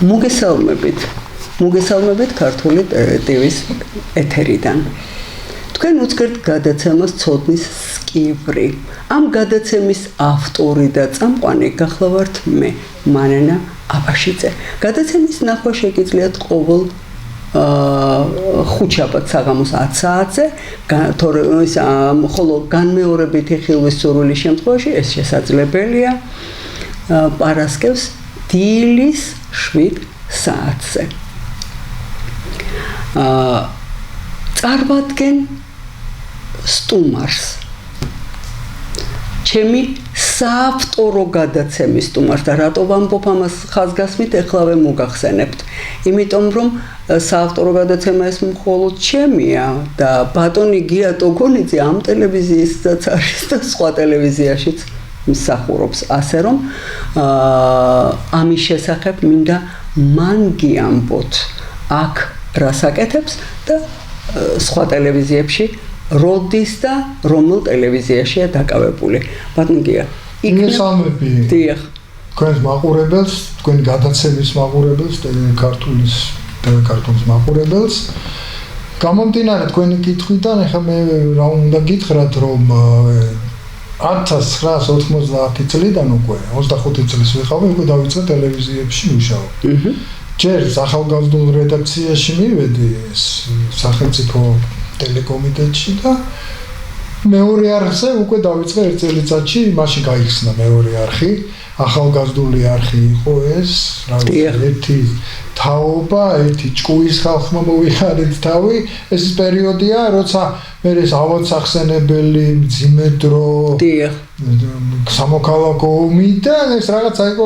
მოგესალმებით ქართული ტევის ეთერიდან. თქვენ უძგერთ გადაცემას ცოდნის სკივრი. ამ გადაცემის ავტორი და წამყვანი გახლავართ მე, მანენა აბაშიძე. გადაცემის ნახვა შეგიძლიათ ყოველ ხუთშაბათ საღამოს 10 საათზე, ხოლო განმეორებითი ხილვის სურვილის შემთხვევაში ეს შესაძლებელია პარასკევს დილის 7 საათზე. წარვადგენ სტუმარს. ჩემი საავტორო გადაცემის სტუმარს და რატო ვამბობ ამას ხაზგასმით ეხლავე მოგახსენებთ. იმიტომ რომ საავტორო გადაცემა ეს მხოლოდ ჩემია და ბატონი გია ტოგონიძე ამ ტელევიზიასაც არის და სხვა ტელევიზიაშიც მსახურობს, ასე რომ ამის შესახებ მინდა მან გიამბოთ აქ რას აკეთებს და სხვა ტელევიზიებში როდის და რომელ ტელევიზიაშია დაკავებული. ბატონი გია, მოგესალმები. დიახ. თქვენს მაყურებელს, თქვენი გადაცემის მაყურებელს, ქართულის მაყურებელს. გამომდინარე თქვენი კითხვიდან, ეხლა მე რა უნდა გითხრათ, რომ 1990 წლიდან უკვე 25 წლის ვიყავი, უკვე დავიწყე ტელევიზიებში მუშაობა. ჯერ ახალგაზრდულ რედაქციაში მივედი სახელმწიფო ტელეკომიტეტში და მეორე არხზე უკვე დავიწყე ერთ წელიწადში, მაშინ გაიხსნა მეორე არხი, ახალგაზრდული არხი იყო ეს, ერთი თაობა, ერთი ჭკუის ხალხმა მოვიხარეთ თავი, ეს პერიოდია, როცა მე ეს ავადსახსენებელი, მძიმე დრო, სამოქალაქო ომი და ეს რაღაცა იყო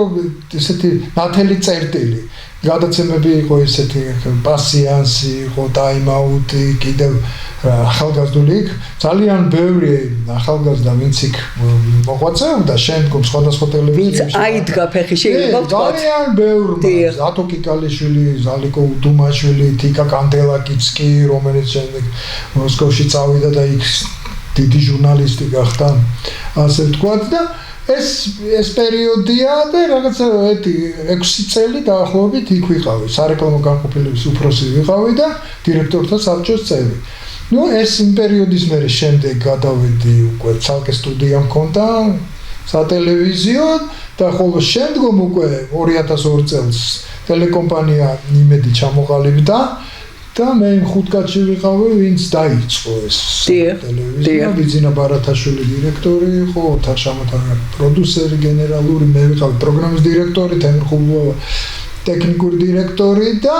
ესეთი ნათელი წერტილი. გადაცემები იყო ესეთი პასიანსი, იყო ტაიმაუტი, კიდევ ახალგაზრდული იქ ძალიან ბევრი ახალგაზრდა ვინც იქ მოღვაწეობდა შემდგომ სხვადასხვა ტელევიზიაში. ვინც აიდგა ფეხი შეიძლება ვთქვათ. ძალიან ბევრი. ატო კიკალიშვილი, ზალიკო უდუმაშვილი, თიკა კანდელაკიც კი, რომელიც შემდეგ მოსკოვში წავიდა და იქ დიდი ჟურნალისტი გახდა. ასე ვთქვათ და ეს პერიოდია და რაღაცა 6 წელი დაახლოებით იქ ვიყავი. სარეკლამო განყოფილების უფროსი ვიყავი და დირექტორთა საბჭოს წევრი. ეს იმ პერიოდის მერე შემდეგ გადავედი უკვე ცალკე სტუდია მქონდა სატელევიზიო და ხოლო შემდგომ უკვე 2002 წელს ტელეკომპანია იმედი ჩამოყალიბდა და მე იმ 5 კაცში ვიყავი, ვინც დაიწყო ეს ტელევიზია. ბიძინა ბარათაშვილი დირექტორი იყო, ოთარ შამოთანა პროდიუსერი გენერალური, მე ვიყავი პროგრამის დირექტორი, თემურ ხუბლოვა ტექნიკური დირექტორი და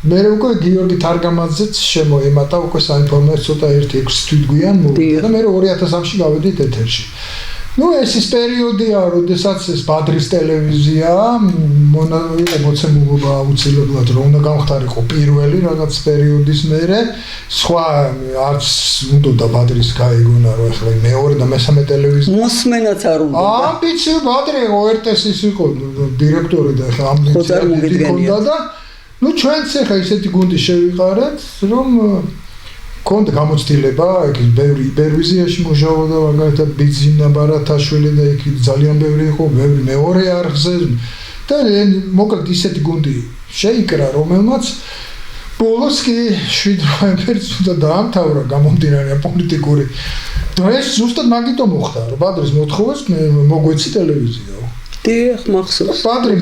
მე უკვე გიორგი თარგამაძეც შემოემატა უკვე საინფორმაციო ცოტა 1-6 თვით მოვიდა და მე 2003-ში გავედით ეთერში. ეს ის პერიოდია, როდესაც ეს ბადრის ტელევიზია მოცემულობა აუცილებლად რომ უნდა გამხდარიყო პირველი რაღაც პერიოდის მერე, სხვა არც უნდა ბადრის გაიგონა რომ ეხლა მეორე და მესამე ტელევიზია მოსმენაც არ უნდა. ამბიცი ბადრი ORTS-ის იყო დირექტორი და ეხლა ამბიცია დიდ და ჩვენც ეხლა ისეთი გუნდი შევიყარეთ, რომ კონდა გამოცდილება, ეგ ბევრი იბერვიზიაში მუშაობდა, მაგალითად ბიძინა ბარათაშვილი და იქ ძალიან ბევრი იყო, ბევრი მეორე არხზე და მოკლედ ისეთი გუნდი შეიკრა, რომელმაც ბოლოს კი 7 ნოემბერს უნდა დაამთავრა გამომდინარე პოლიტიკური. დღეს ზუსტად მაგიტომ მოხდა, რომ ბადრის მოთხოვეს მოგვეცი ტელევიზიაო. დიახ, მახსოვს. ბადრი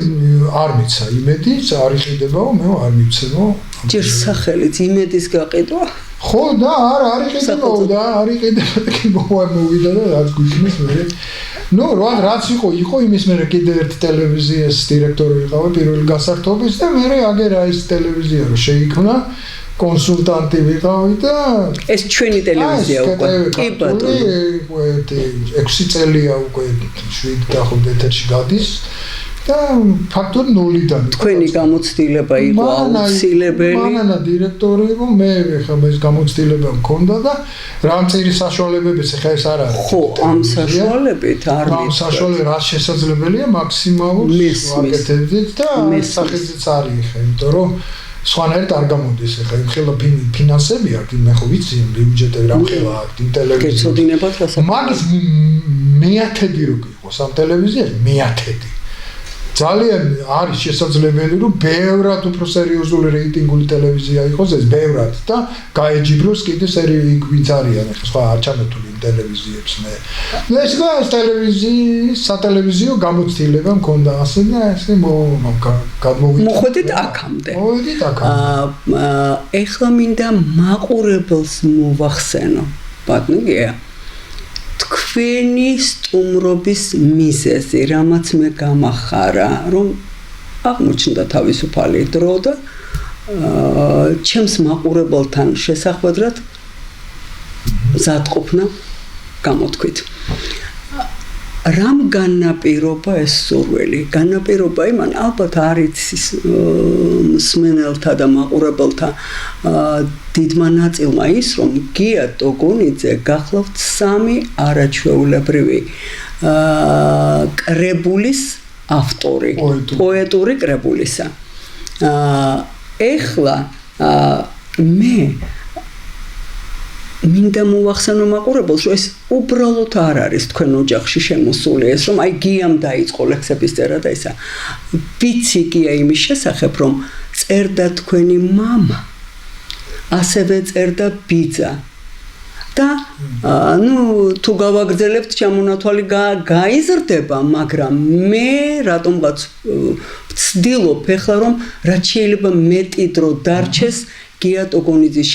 არ მიცა იმედიც, არ იყიდებაო, მე არ მიცემო. ჯერ სახელით იმედის გაყიდვა. ხო და არ იყიდებაო და არ იყიდება და კი მოვიდა და რაც გვიქნის მერე. რაც იყო იმის მერე კიდევ ერთ ტელევიზიის დირექტორი ვიყავი პირველი გასართობის და მერე აგერა ეს ტელევიზია რომ შეიქმნა. კონსულტანტი ვიყავი და ეს ჩვენი ტელევიზია უკვე. კი ბატონო. 6 წელია უკვე 7 დაახლოებით ეთერში გადის და ფაქტობრივად ნულიდან. თქვენი გამოცდილება იყო აუცილებელი. მანანა დირექტორი იყო, მე ხა ეს გამოცდილება მქონდა და რამწირი საშუალებებიც ხა ეს არ არის. ხო, ამ საშუალებით არ ვიცი. ამ საშუალებით რა შესაძლებელია მაქსიმალურს ვაკეთებდით და სახეზეც არის ხა, იმიტომ რომ სხვანაირად არ გამოდის ეხლა იმ ხელა ფინანსები აქვს, მე ხო ვიცი ბიუჯეტები რა ხელა აქვს იმ ტელევიზიაში. გეცოდინებათ რასაც. მაგის მეათედი რო გიყოს ამ ტელევიზიაში, მეათედი. ძალიან არის შესაძლებელი რომ ბევრად უფრო სერიოზული რეიტინგული ტელევიზია იყოს ეს ბევრად და გაეჯიბროს კიდე იქ ვინც არიან ახლა სხვა არ ჩამეთული ტელევიზიებს მე ეს ტელევიზიის სატელევიზიო გამოცდილება მქონდა ასე და ესე გადმოვიდა მოხდით აქამდე მოვიდით აქამდე ეხლა მინდა მაყურებელს მოვახსენო ბატონია თქვენი სტუმრობის მიზეზი, რამაც მე გამახარა, რომ აღმოჩნდა თავისუფალი დრო და ჩემს მაყურებელთან შესახვედრად მზადყოფნა გამოთქვით. რამ განაპირობა ეს სურვილი? განაპირობა იმან ალბათ არის მსმენელთა და მაყურებელთა დიდმა ნაწილმა ის, რომ გია ტოგონიძე გახლავთ 3 არაჩვეულებრივი კრებულის ავტორი, პოეტური კრებულისა. ეხლა მე მინდა მოვახსენო მაყურებელს, რომ ეს უბრალოდ არ არის თქვენ ოჯახში შემოსული ეს, რომ აი გიამ დაიწყო ლექსების წერა და ისა. ვიცი გია იმის შესახებ, რომ წერდა თქვენი მამა, ასევე წერდა ბიძა. და თუ გავაგრძელებთ ჩამონათვალი გაიზრდება, მაგრამ მე რატომღაც ვცდილობ ეხლა, რომ რაც შეიძლება მეტი დრო დარჩეს გია ტოგონიძის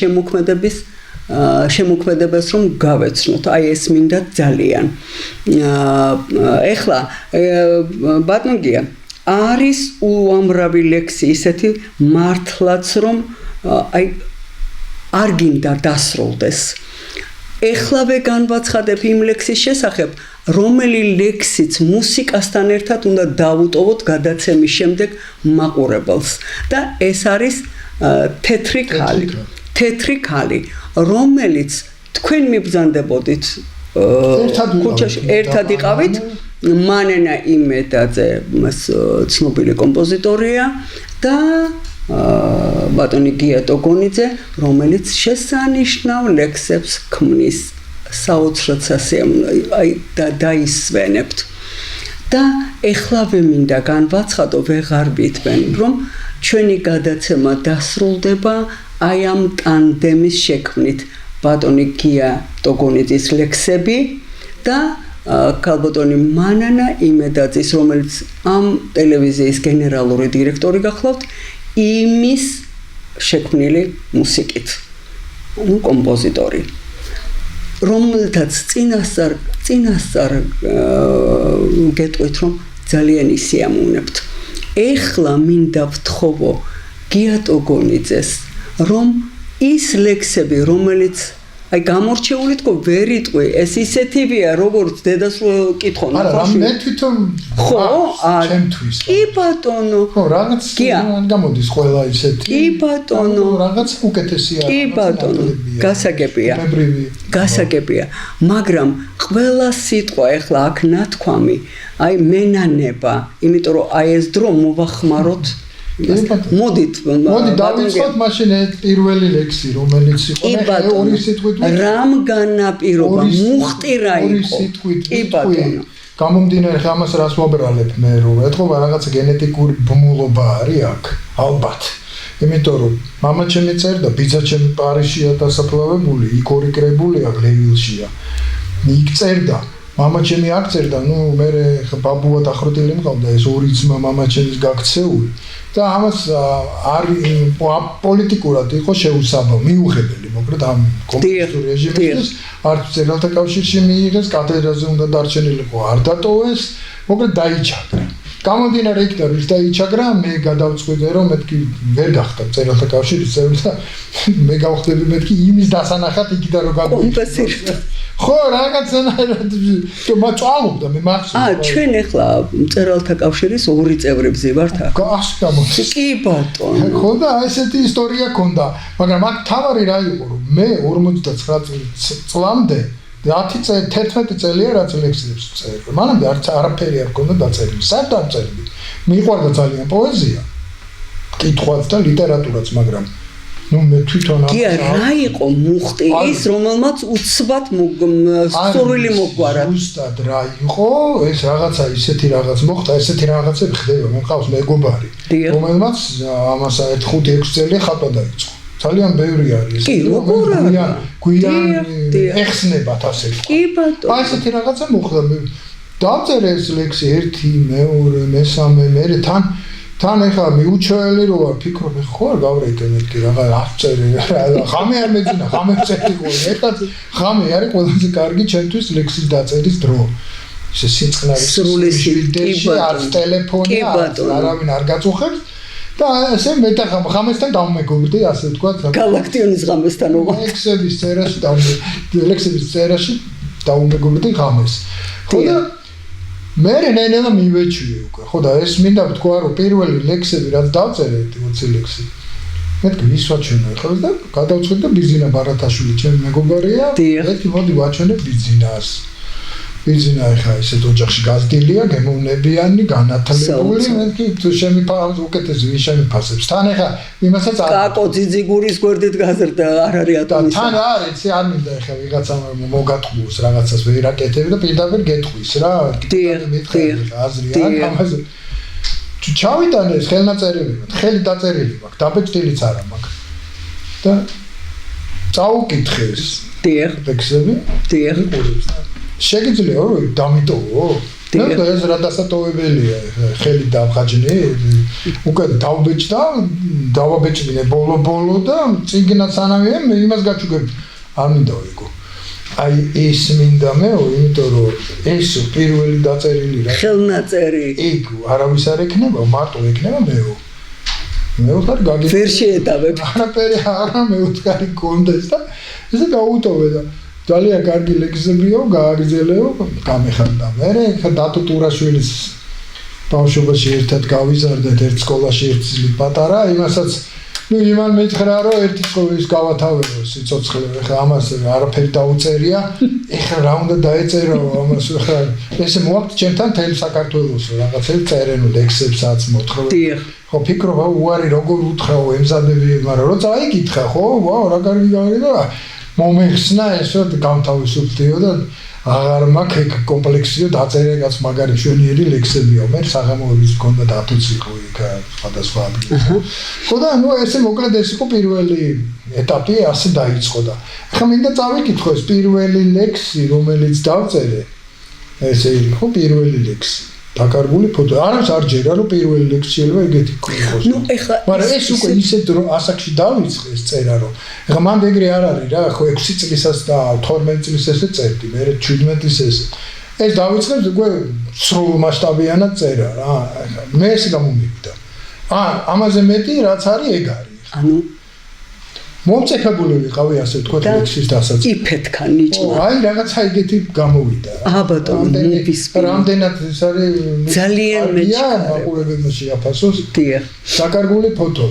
შემოქმედებას რომ გავეცნოთ. აი ეს მინდა ძალიან. ეხლა ბატონ გია არის უამრავი ლექსი ისეთი მართლაც რომ აი არ გინდა დასრულდეს. ეხლავე განვაცხადებ იმ ლექსის შესახებ, რომელი ლექსიც მუსიკასთან ერთად უნდა დავუტოვოთ გადაცემის შემდეგ მაყურებელს. და ეს არის თეთრი ქალი, რომელიც თქვენ მიბრძანდებოდით ქუჩაში ერთად იყავით, მანენა იმედაძე ცნობილი კომპოზიტორია და ბატონი გია ტოგონიძე, რომელიც შესანიშნავ ლექსებს ქმნის საოცრად აი დაისვენებთ. და ეხლავე მინდა განვაცხადო, ვეღარ ვითმენ, რომ ჩვენი გადაცემა დასრულდება აი ამ ტანდემის შექმნით. ბატონი გია ტოგონიძის ლექსები და ქალბატონი მანანა იმედაძის, რომელიც ამ ტელევიზიის გენერალური დირექტორი გახლავთ, იმის შექმნილი მუსიკით. კომპოზიტორი. რომელთაც წინასწარ გეტყვით, რომ ძალიან ისიამოვნებთ. ეხლა მინდა ვთხოვო გია ტოგონიძეს, რომ ის ლექსები, რომელიც აი გამორჩეული თქო ვერ იტყვი, ეს ისეთივია, როგორც დედას კითხონ. არა, მე თვითონ ჩემთვის. კი ბატონო. ხო, რაღაც გამოდის ყველა ისეთი. კი ბატონო. რაღაც უკეთესია. კი ბატონო. გასაგებია. მაგრამ ყველა სიტყვა ეხლა აქ ნათქვამი, აი მენანება, იმიტომ რომ აი ეს დრო მოვახმაროთ. მოდით დავიწყოთ მაშინ პირველი ლექსი რომელიც იყო ორი სიტყვით რამ განაპირობა მუხტირა იყო კი ბატონო გამომდინარე ამას რას ვაბრალებ მე რომ ეთქობა რაღაც გენეტიკური ბმულობა არის აქ ალბათ იმიტომ რომ მამა ჩემი წერდა ბიძა ჩემი პარიზშია დასაფლავებული იქ ორი კრებულია ლევილშია იქ წერდა მამა ჩემი აქ წერდა მე ბაბუა დახროტილი მყავდა ეს ორი ძმა მამა ჩემის გაქცეული და ამას არის პოლიტიკურად იყო შეუსაბამო მიუღებელი მოკლედ ამ კომუნისტურ რეჟიმის არც წერალთა კავშირში მიიღეს კათედრაზე უნდა დარჩენილიყო არ დატოვეს მოკლედ დაიჩაგრა გამომდინარე იქიდან ვის დაიჩაგრა მე გადავწყვიტე რომ მეთქი ვერ გახდა წერალთა კავშირის წევრი და მე გავხდები მეთქი იმის დასანახად იქიდან რომ კომპენსირდა ხო რაღაცნაირად მოწალობდა მე მახსოვს ჩვენ ახლა წერალთა კავშირის ორი წევრი ვზივართ აქ გას გამოდის კი ბატონო ხო და ესეთი ისტორია ქონდა მაგრამ აქ თავარი რა იყო რომ მე 59 წლამდე 11 წელია რაც ლექსებს წერდი მანამდე არაფერი არ ქონდა დაწერილი საერთოდ არ წერდი მიყვარდა ძალიან პოეზია კითხვაც და ლიტერატურაც მაგრამ ნუ მე თვითონ კი რა იყო მუხტი ის რომელმაც უცბად სურვილი მოგვარად ზუსტად რა იყო ეს რაღაცა ისეთი რაღაც მოხდა ესეთი რაღაცები ხდება მე მყავს მეგობარი რომელმაც ამას 5-6 წელი ხატვა დაიწყო ძალიან ბევრი არის კი გვიან ეხსნებათ ასე კი ბატონო აი ესეთი რაღაცა მოხდა დავწერე ეს ლექსი 1 2 3 მე თან ეხლა მიუჩველი რო ვარ ფიქრობ ხო არ გავრეკე მეთქი რაღაც აღწერე ხამე არ მეძინა ხამე წერტიყო ეხლა ხამე არის ყველაზე კარგი ჩემთვის ლექსის დაწერის დრო ესე სიწყნარი სრულის ვიდეოში არ ტელეფონი არავინ არ გაწუხებს და ესე მე და ხამესთან დავმეგობრდი ასე თქვა გალაქტიონის ხამესთან უღარ ლექსების წერაში დავმეგობრდი ხამეს ხო და მე ნენა მივეჩვიე უკვე ხო და ეს მინდა ვთქვა რომ პირველი ლექსები რაც დავწერე 20 ლექსი მეთქი ვისვაჩვენო ხო და გადავწყვეტ და ბიზინა ბარათაშვილი ჩემი მეგობარია ერთი მოდი ვაჩვენებ ბიზინას ბიზინა ხა ესეთ ოჯახში გაზრდილია გემოვნებიანი განათლებული მეთქი თუ შემიფასებს უკეთესი ვინ შემიფასებს თან ხა იმასაც კაკო ძიძიგურის გვერდით გაზრდა არ არის ატომის თან არის არ მინდა ხა ვიღაცა მოგატყუოს რაღაცას ვერაკეთებ და პირდაპირ გეტყვის რა მეთქი აზრია ამაზე ჩავიტანე ეს ხელნაწერები ხელი დაწერილი მაქვს დაბეჭდილიც არა მაქვს და წაუკითხე ეს ლექსები შეგიძლია რომ დამიტოვო და ეს რა დასატოვებელია ხელი დავხაჯნე უკვე დავაბეჭდინე ბოლო და წიგნაც ანავია მე იმას გაჩუგებ არ მინდა იყო აი ეს მინდა მეო იმიტომ რომ ეს პირველი დაწერილი რა ხელნაწერი იქ არავის არ ექნება მარტო ექნება მეო ვარ გაგიწევ ვერ შეეტავებ არაფერი არა მე უთხარი კონდეს და ესე გაუტოვე და ძალიან კარგი ლექსებიო გააგრძელეო გამეხარდა მე ხა დატო ტურაშვილის ბავშვობაში ერთად გავიზარდეთ ერთ სკოლაში ერთ წლით პატარა იმასაც ნუ იმან მითხრა რომ ერთი სკოლის გავათავეო სიცოცხლე ხა ამას არაფერი დაუწერია ეხლა რა უნდა დაეწერო ამას ხა ესე მოაქვს ჩემთან თელ საქართველოს რაღაცებს წერენო ლექსებსაც მოთხრობ ხო ფიქრობ უარი როგორ უთხრაო ემზადები მაგრამ რო წაიკითხა ხო ვაუ რა კარგი გავიდა მომეხსნა ესო გამთავისუფლდიო და აღარ მაქვს კომპლექსიო დაწერეგაც მაგარი შვენიერი ლექსებიო მე საღამოების მქონდა დათოც იყო იქ სხვადასხვა ხო და ნუ ესე მოკლედ ეს იყო პირველი ეტაპი ასე დაიწყო და ახლა მინდა წავიკითხო ეს პირველი ლექსი რომელიც დავწერე ესე იყო პირველი ლექსი დაკარგული ფოტო არც არ ჯერა რომ პირველი ლექსი შეიძლება ეგეთი იყოს ნუ ეხლა მაგრამ ეს უკვე ისეთ ასაკში დავიწყე ეს წერა რომ ეხლა მანდ ეგრე არ არის რა ხო 6 წლისას და 12 წლის ესე წერდი მე 17 წლის ეს დავიწყე უკვე სრულ მასშტაბიანად წერა რა მე ეს გამომივიდა ამაზე მეტი რაც არის ეგ არის ანუ მომწეფებული ვიყავი ასე თქვა ლექსის დასაწყისში იფეთქა ნიჭმა აი რაღაცა ეგეთი გამოვიდა ბატონო რამდენად ეს არის ძალიან მეჩქარა მაყურებელმა შეაფასოს დიახ დაკარგული ფოტო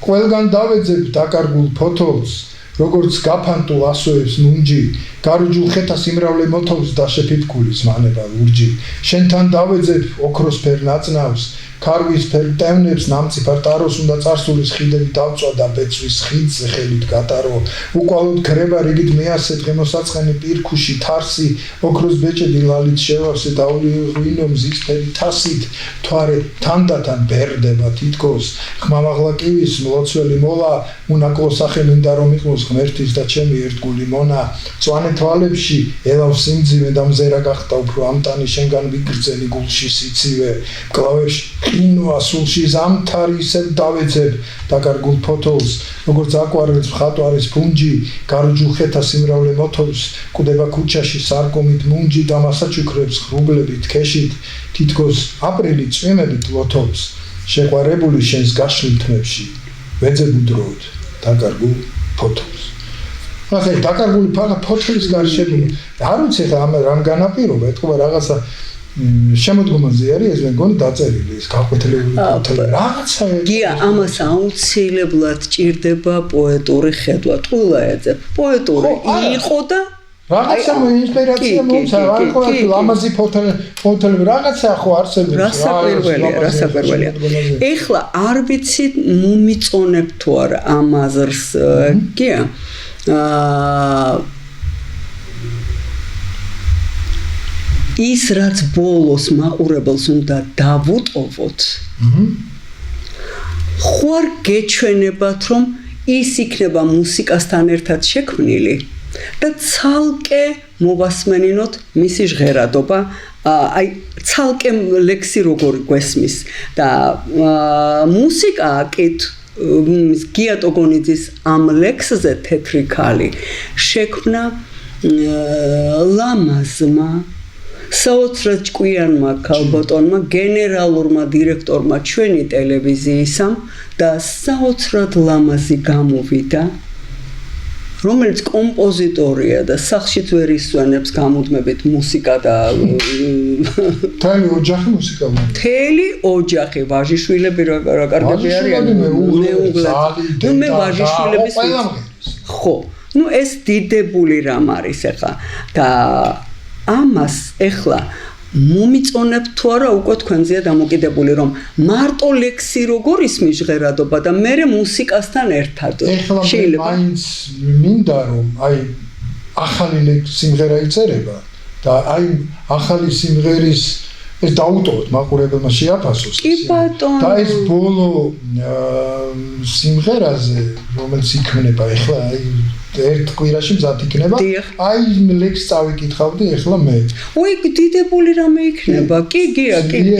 ყველგან დავეძებ დაკარგულ ფოტოს როგორც გაფანტულ ასოებს მუნჯი გარუჯულ ხეთა სიმრავლე მოთოვს და შეფითქულის მანება ლურჯი შენთან დავეძებ ოქროსფერ ნაწნავს ქარვის ფერტევნებს ნამწიფარ ტაროს უნდა წარსულის ხიდები დავწვა და ბეწვის ხიდზე ხელით გატარო უკვალოდ ქრება რიგით მეასე დღემოსაცხენი პირქუში თარსი ოქროს ბეჭედი ლალით შევავსე დაუვინო მზისფერი თასით თვარე თანდათან ბერდება თითქოს ხმამაღლა კივის მლოცველი მოლა უნაკლო სახე მინდა რომ იყოს ღმერთის და ჩემი ერთგული მონა წვანე თვალებში ელავს სიმძიმე და მზერა გახდა უფრო ამტანი შენგან ვიგრძენი გულში სიცივე კლავებში ინოა სულში ზამთარი ისევ დავეძებ დაკარგულ ფოტოს როგორც აკვარელს მხატვარის ფუნჯი გარუჯულ ხეთა სიმრავლე მოთოვს კვდება ქუჩაში სარკომით მუნჯი და მასაჩუქრებს ღრუბლებით ქეშით თითქოს აპრილი წვიმებით ლოთობს შეყვარებული შენს გაშლილ თმებში ვეძებ უდროოდ დაკარგულ ფოტოს ასე დაკარგული ფოტოს გარშემო არ ვიცი ხა რამ განაპირობა ეთქვა რაღაცა შემოდგომაზე არის ეს მეგონი დაწერილი ეს გაკვეთილებული ფოტოები რაღაცა გია ამას აუცილებლად ჭირდება პოეტური ხედვა ტყუილაძე პოეტური იყო და რაღაცა ინსპირაცია მომცა, აი ყოველ ლამაზი ფოტოები რაღაცა ხო არსებობს. რასაკვირველია. ეხლა არ ვიცი მომიწონებ თუ არა ამ აზრს, გია. ის რაც ბოლოს მაყურებელს უნდა დავუტოვოთ. ხوار გეჩვენებათ რომ ის იქნება მუსიკასთან ერთად შექმნილი და ცალკე მოვასმენინოთ მისი ჟღერადობა, აი ცალკე ლექსი როგორ გვესმის და მუსიკა კით გია ტოგონიძის ამ ლექსზე თეთრი ქალი შექმნა ლამაზმა საოცრად ჭკვიანმა ქალბატონმა გენერალურმა დირექტორმა ჩვენი ტელევიზიისამ და საოცრად ლამაზი გამოვიდა რომელიც კომპოზიტორია და სახშიც ვერ ისვენებს გამუდმებით მუსიკა და თელი ოჯახი მუსიკალურია. თელი ოჯახი, ვაჟიშვილები რა კარგები არიან. მე ვაჟიშვილების ხო, ну ეს დიდებული რამ არის ახლა და ამას ახლა მომიწონებ თუ არა უკვე თქვენზეა დამოკიდებული რომ მარტო ლექსი როგორ ისმის ჟღერადობა და მე მუსიკასთან ერთად შეიძლება მაინც მინდა რომ აი ახალი სიმღერა იწერება და აი ახალი სიმღერის ეს დაუტოვოთ მაყურებელმა შეაფასოს და ეს ბოლო სიმღერაზე რომელიც იქნება ახლა აი ერთ კვირაში მზად იქნება აი ლექს წავიკითხავდი ახლა მე უი დიდებული რამე იქნება კი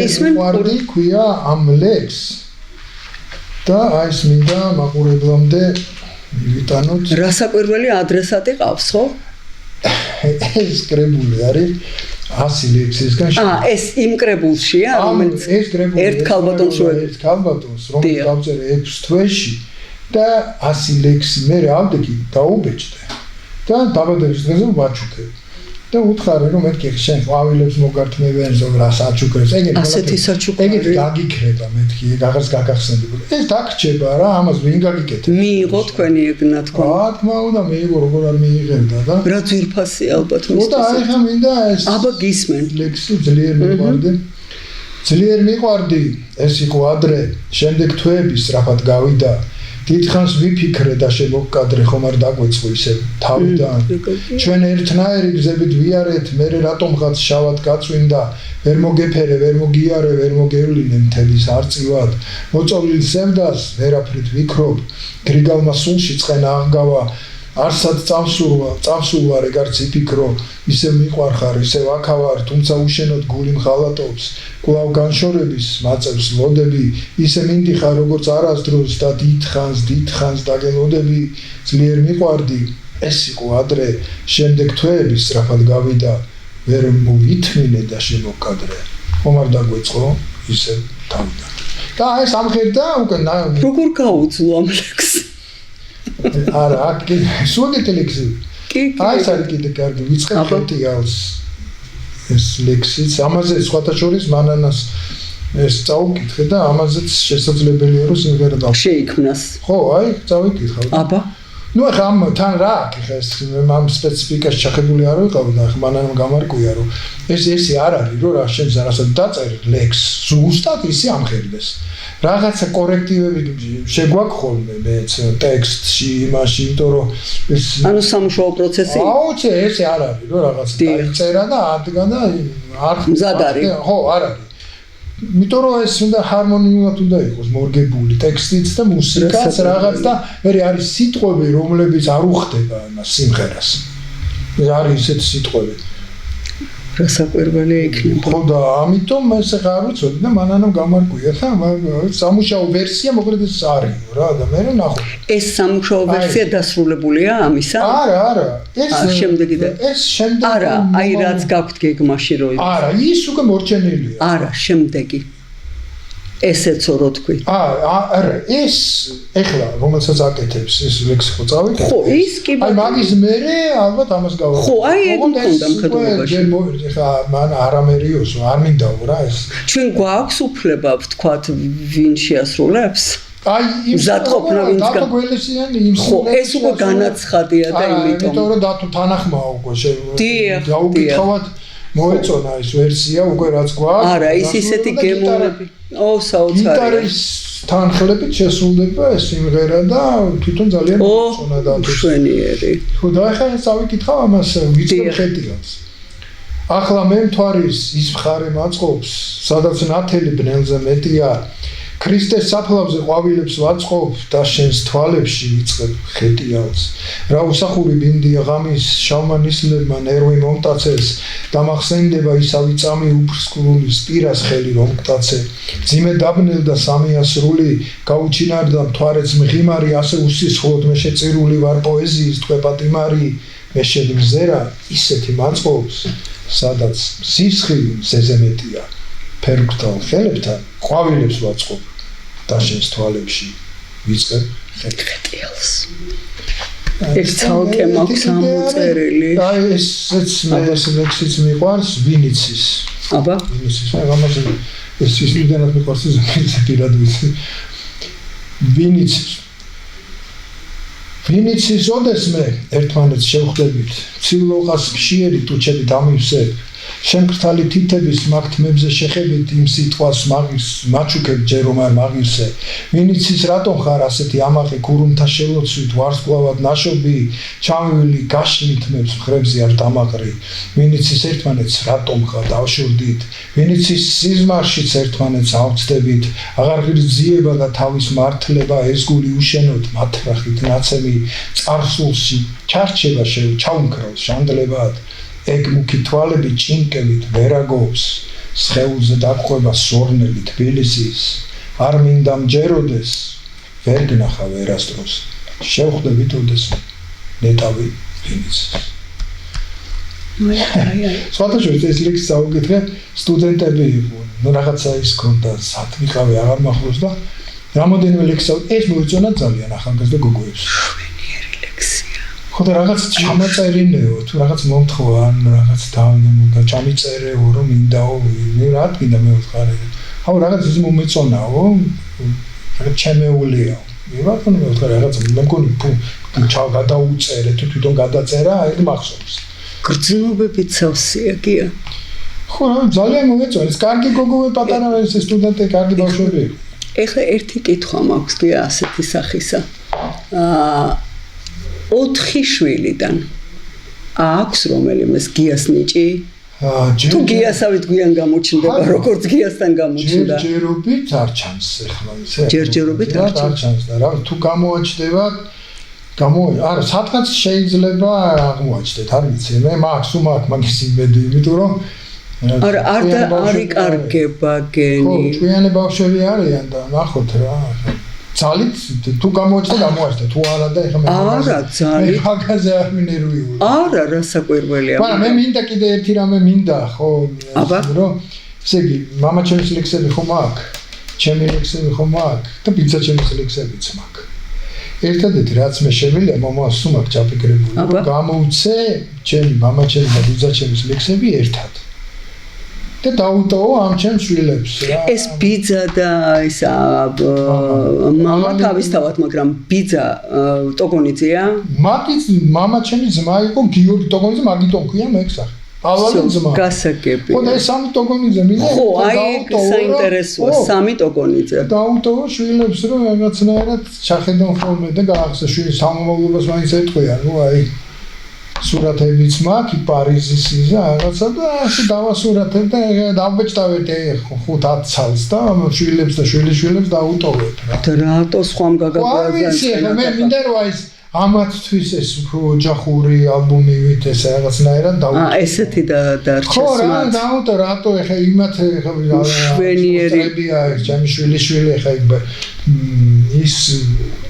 ისმენ ვარდი ქვია ამ ლექს და აი ეს მინდა მაყურებლამდე ვიტანოთ რასაკვირველი ადრესატი ყავს ხო ეს კრებული არის 100 ლექსისგან ეს იმ კრებულშია რომელიც ერთ ქალბატონს რომ დავწერე 6 თვეში და 100 ლექსი მე ავდექი დაუბეჭდე და დაბადების დღეზე ვაჩუქე და უთხარი რომ მეთქი შენ ყვავილებს მოგართმევენ ზოგ რა საჩუქრებს ასეთი საჩუქრები ეგეთ გაგიქრება მეთქი რაღაც გაგახსენებული ეს დაგჭება რა ამას ვინ გაგიკეთებს მიიღო თქვენი ეგნა თქვა რა თქმა უნდა მიიღო როგორ არ მიიღებდა და რა ძირფასი ალბათ მისთვის და აი ხა მინდა ეს აბა გისმენ ლექსი ძლიერ მიყვარდი ეს იყო ადრე შემდეგ თვეები სწრაფად გავიდა დიდხანს ვიფიქრე და შემოვკადრე ხომ არ დაგვეწყო ისე თავიდან ჩვენ ერთნაირი გზებით ვიარეთ მე რატომღაც შავად გაწვინდა ვერ მოგეფერე ვერ მოგიარე ვერ მოგევლინე მთების არწივად მოწოვლილ სევდას ვერაფრით ვიქრობ გრიგალმა სულში წყენა აღგავა არსად წავსულვარ ეგარც იფიქრო ისე მიყვარხარ ისე ვაქავარ თუმცა უშენოდ გული მხალატობს კვლავ განშორების მაწევს ლოდები ისე მინდიხარ როგორც არასდროს და დიდხანს დაგელოდები ძლიერ მიყვარდი ეს იყო ადრე შემდეგ თვეები სწრაფად გავიდა ვერ მოვითმინე და შემოვკადრე ხომ არ დაგვეწყო ისე თავიდან და ეს ამღერდა უკვე როგორ გაუძლო ამ ლექსს არა აქ სულ ლექსი აი საერთოდ კიდე კარგი ვიწყებ ხეთიალს ეს ლექსიც ამაზე სხვათა შორის მანანას ეს წავიკითხე და ამაზეც შესაძლებელია რომ სიმღერა შეიქმნას ხო აი წავიკითხავ აბა ну ახლა თან რა აქ ეს ამ სპეციფიკას ჩახებული არ ვიყავ და ახლა მანამ გამარკვია რომ ესე არ არის რომ რა შენ ზარასად დაწერე ლექს ზუსტად ისე ამღერდეს რაღაცა კორექტივები შეგვაქვს ხოლმე მეც ტექსტში იმაში იმიტომ რომ ეს ანუ სამუშაო პროცესი აუცე ესე არ არის რომ რაღაცა დაიწერა და ადგა და არ მზად არის ხო არ არის იმიტომ რომ ეს უნდა ჰარმონიულად უნდა იყოს მორგებული ტექსტიც და მუსიკაც რაღაც და მე არის სიტყვები რომლებიც არ უხდება ამას სიმღერას არის ესეთი სიტყვები რასაკვირველია იქნება ხო და ამიტომ ეს აღარ ვიცოდი და მანანამ გამარკვია ხა სამუშაო ვერსია მოკლედ ეს არის რა და მე ნახო ეს სამუშაო ვერსია დასრულებულია ამისა არა ეს შემდეგი და ეს შემდეგ არა აი რაც გაქვთ გეგმაში რომ არა ის უკვე მორჩენილია არა შემდეგი ესეცო რო თქვი არა ეს ეხლა რომელსაც აკეთებს ეს ლექსი ხო წავიკეთე ხო ის კი აი მაგის მერე ალბათ ამას გავაკეთე ხო აი ეგ უნდა მხედველობაში ეხლა მან არამერიოსო არ მინდაო რა ეს ჩვენ გვაქვს უფლება ვთქვათ ვინ შეასრულებს აი იმ მზადყოფნა ვინც დათო გველესიანი იმ ხო ეს უკვე განაცხადია და იმიტომ რომ დათო თანახმაა უკვე დიახ დაუკითხავად მოეწონა ეს ვერსია უკვე რაც გვაქვს არა ის ისეთი გემოვნები საოცარია გიტარის თანხლებით შესრულდება ეს სიმღერა და თვითონ ძალიან მოეწონა დათოს შვენიერი ხო და ახლა წავიკითხავ ამას ვიწყებ ხეტიას ახლა მე მთვარის ის მხარე მაწყობს სადაც ნათელი ბნელზე მეტია ქრისტეს საფლავზე ყვავილებს ვაწყობ და შენს თვალებში ვიწყებ ხეტიალს რა უსახური ბინდია ღამის შავმა ნისლებმა ნერვი მომტაცეს და მახსენდება ისავი წამი უფრსკრული სპირას ხელი რომ გტაცე ძიმე დაბნელდა სამიასრული გაუჩინარდა მთვარეც მღიმარი ასე უსისხლოდ მე შეწირული ვარ პოეზიის ტყვეპატიმარი მე შეგმზერა ისეთი მაწყობს სადაც სისხლი ზეზემეტია ფერგთალ ხელებთან ყვავილებს ვაწყობ და შენს თვალებში ვიწყებ ხეტიალს ეს ცალკე მაქვს ამოწერილი აი ესეც მე ეს ლექსიც მიყვარს ვინიცის აბა ვინიცის მე გამარჯვე ეს ისლიდანად მიყვარს ეს პირად ვიცი ვინიცის ოდესმე ერთმანეთს შევხვდებით ცილოყას ხშირი ტუჩებით ამივსებ შენ ქრთალი თითების მაგთმებზე შეხებით იმ სიტყვას მაგის მაჩუქებ ჯერ რომ არ მაგისე ვინიცის რატომ ხარ ასეთი ამაყი ქურუმთა შელოცვით ვარსკვლავად ნაშობი ჩამივილი გაშლითმებს ხრებზე არ დამაყრი ვინიცის ერთმანეთს რატომ ხარ დავშურდით ვინიცის სიზმარშიც ერთმანეთს ავწდებით აღარ ღირძიება და თავის მართლება ეს გული უშენოთ მათრახით ნაცემი წარსულში ჩარჩება ჩაუნკრავს შანდლებად ეგ მუქი თვალები ჭინკებით ვერაგობს სხეულზე დაგხვება სორნელი თბილისის არ მინდა მჯეროდეს ვერ გნახა ვერასდროს შევხვდებით ოდესმე ნეტავი ვინიცის სხვადასხვა ეს ლექსი წავიკითხე სტუდენტები იყო რაღაცა ის ქონდა სათმიყავი აღარ მახსოვს და რამოდენიმე ლექსი ეს მოეწონა ძალიან ახალგაზრდა გოგოებს ხო და რაღაც ჩამაწერინეო თუ რაღაც მომთხოვა ან რაღაც და ჩამიწერეო რომ მინდაო მე რა თქმა მე ვხარე აუ რაღაც ის მომეწონაო რაღაც ჩემეულიო მე ვარ მე ვხარე რაღაც მე მგონი ჩავ გადაუწერე თუ თვითონ გადაწერა ეგ მახსოვს გრძნობებით სავსეა გია ხო ძალიან მომეწონა ეს კარგი გოგოები პატარა ეს სტუდენტები კარგი ბავშვები ეხლა ერთი კითხვა მაქვს გია ასეთი სახისა 4 შვილიდან აქვს რომელიმეს გიას ნიჭი თუ გიასავით გვიან გამოჩნდება როგორც გიასთან გამოჩნდა ჯერჯერობით არ ჩანს ეხლა ისე ჯერჯერობით არ ჩანს და რა თუ გამოაჩნდება არა სადღაც შეიძლება აღმოაჩნდეთ არ ვიცი მე მაქვს მაგის იმედი იმიტომ რომ არა არ იკარგება გენი ხო ჭკვიანი ბავშვები არიან და ნახოთ რა ძალით თუ გამოაჩნდა თუ არა და ეხლა არა ძალით მაგაზე არ მინერვიული არა რასაკვირველია მაგრამ მე მინდა კიდე ერთი რამე მინდა ხო რომ ესე იგი მამაჩემის ლექსები ხომ აქვს ჩემი ლექსები ხომ აქვს და ბიძაჩემის ლექსებიც მაქვს ერთადერთი რაც მე შემიძლია მომას სუმაკ ჩაფიქრებული რომ გამოვცე ჩემი მამაჩემის და ბიძაჩემის ლექსები ერთად და დაუტოვო ამ ჩემს შვილებს რა ეს ბიძა და ისა მამა თავისთავად მაგრამ ბიძა ტოგონიძეა მაგის მამა ჩემი ძმა იყო გიორგი ტოგონიძე მაგიტონ ქვია მექსახ ავალი ძმა გასაგები ხო და ეს სამი ტოგონიძე მინდა ხო აი საინტერესოა სამი ტოგონიძე დაუტოვო შვილებს რომ რაღაცნაირად ჩახედონ ხოლმე და გაახსნა შვილის სამომავლობას მაინც ეტყვია ნუ აი სურათებიც მაქვს პარიზის იზა რაღაცა და ასე დავასურათებ და დავბეჭდავეთ 5-10 წელს და შვილებს და შვილიშვილებს დაუტოვეთ რა და რატო სხვამ გაგაბაზანს მე მინდა რომ ეს ამათთვის ეს უფრო ოჯახური ალბომივით ეს რაღაცნაირად დაუტოვეთ ესეთი დარჩეს ხო რა დაუტო რატო ეხა იმათ შვენიერია ჩემი შვილიშვილი ეხა ის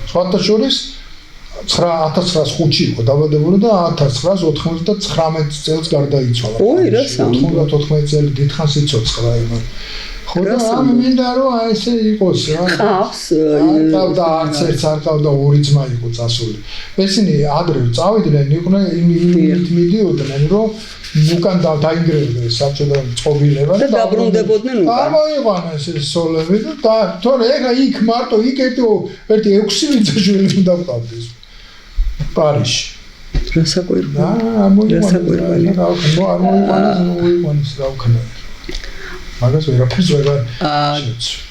სხვადასხვა 1905-ში იყო დაბადებული და 1999 წელს გარდაიცვალა. ოი რა სამბო. 94 წელი დიდხანს იცოცხლა იმან. ხო და ამ მინდა რომ აი ესე იყოს რა. ყავს და არც ერთს არ ყავდა ორი ძმა იყო წასული. ესენი ადრე წავიდნენ, იყვნენ იმით მიდიოდნენ რომ უკან დაინგრევდნენ საბჭოთა წყობილება და დაბრუნდებოდნენ უკან. გამოიყვანეს ეს სოლები და თორე ეხა იქ მარტო იქ ერთი 6 მიწაშვილი უნდა ყავდეს. პარიზში. რასაკვირველია. არ მოიყვანეს რა ვქნა. მაგას ვერაფერს ვეღარ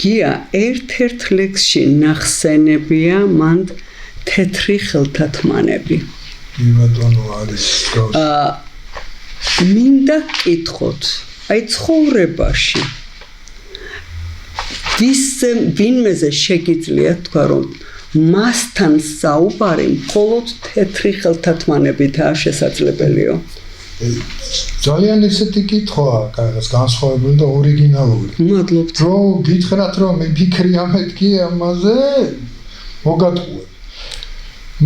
გია ერთ-ერთ ლექსში ნახსენებია მან თეთრი ხელთათმანები. ბატონო არის გავს. მინდა კითხოთ, აი ცხოვრებაში ვინმეზე შეგიძლია თქვა რომ მასთან საუბარი მხოლოდ თეთრი ხელთათმანებითაა შესაძლებელიო. ძალიან ესეთი კითხვაა, კაიგას განსხვავებული და ორიგინალური. მადლობთ. რო გითხრათ რომ მიფიქრი ამეთქი ამაზე, მოგატყუებ.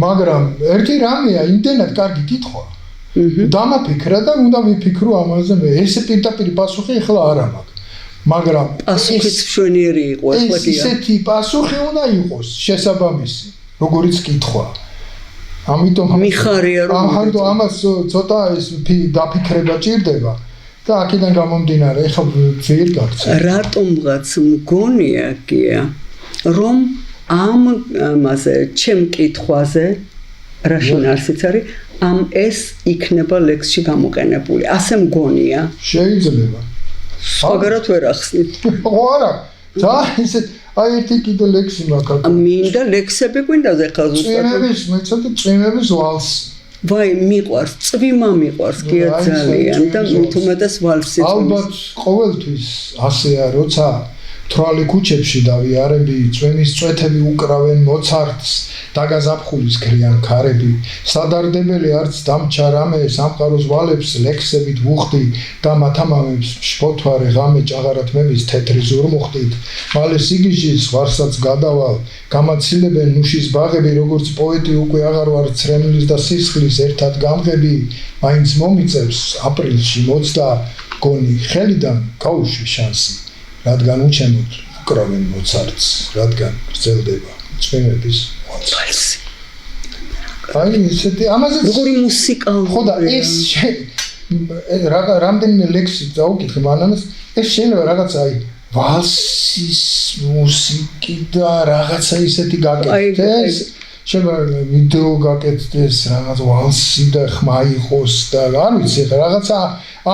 მაგრამ ერთი რამეა, იმდენად კარგი კითხვაა. დამაფიქრა და უნდა ვიფიქრო ამაზე მე. ესე პირდაპირ პასუხი ახლა არ მაქვს. მაგრამ პასუხიც მშვენიერი იყო ახლა კი. ესეთი პასუხი უნდა იყოს შესაბამისი, როგორიც კითხვაა. ამიტომ მიხარია რომ ამას ცოტა ეს დაფიქრება ჭირდება და აქედან გამომდინარე ეხლა ვერ გაგცე. რატომღაც მგონია გია რომ ამაზე ჩემ კითხვაზე რა შინაარსიც არის ამ ეს იქნება ლექსში გამოყენებული. ასე მგონია. შეიძლება. სხვაგარად ვერ ახსნით. ხო არა. და ისე აი ერთი კიდე ლექსი მაქვს. მინდა ლექსები გვინდა ახლა ზუსტად. წვიმების ვალსი. ვაი, მიყვარს, წვიმა მიყვარს გია ძალიან და მithumetas ვალსი. ალბათ ყოველთვის ასეა, როცა თრალი ქუჩებში დავიარები, წვენის წვეთები უკრავენ მოცარტს, დაგაზაფხულის ქრიან ქარები. სადარდებელი არც დამჩა რამე, სამყაროს ვალებს ლექსებით ვუხდი და მათამამებს შფოთვარე ღამე ჭაღარათმების თეთრი ზურმუხტით. მალე სიგიჟის ვარსაც გადავალ, გამაცილებენ ნუშის ბაღები, როგორც პოეტი უკვე აღარ ვარ ცრემლის და სისხლის ერთად გამღები, მაინც მომიწევს აპრილში მოცდა გონი ხელიდან გაუშვი შანსი. რადგან უჩემოთ უკრავენ მოცარტს, რადგან გრძელდება წვიმების ვალსი. აი ესეთი ამაზე როგორი მუსიკალური. ხო და ეს რამდენიმე ლექსი წაუკითხე მანამას, ეს შეიძლება რაღაცა აი ვალსის მუსიკი და რაღაცა ისეთი გაკეთდეს. შეიძლება ვიდეო გაკეთდეს, რაღაც ვალსი და ხმა იყოს და არ ვიცი ხა რაღაცა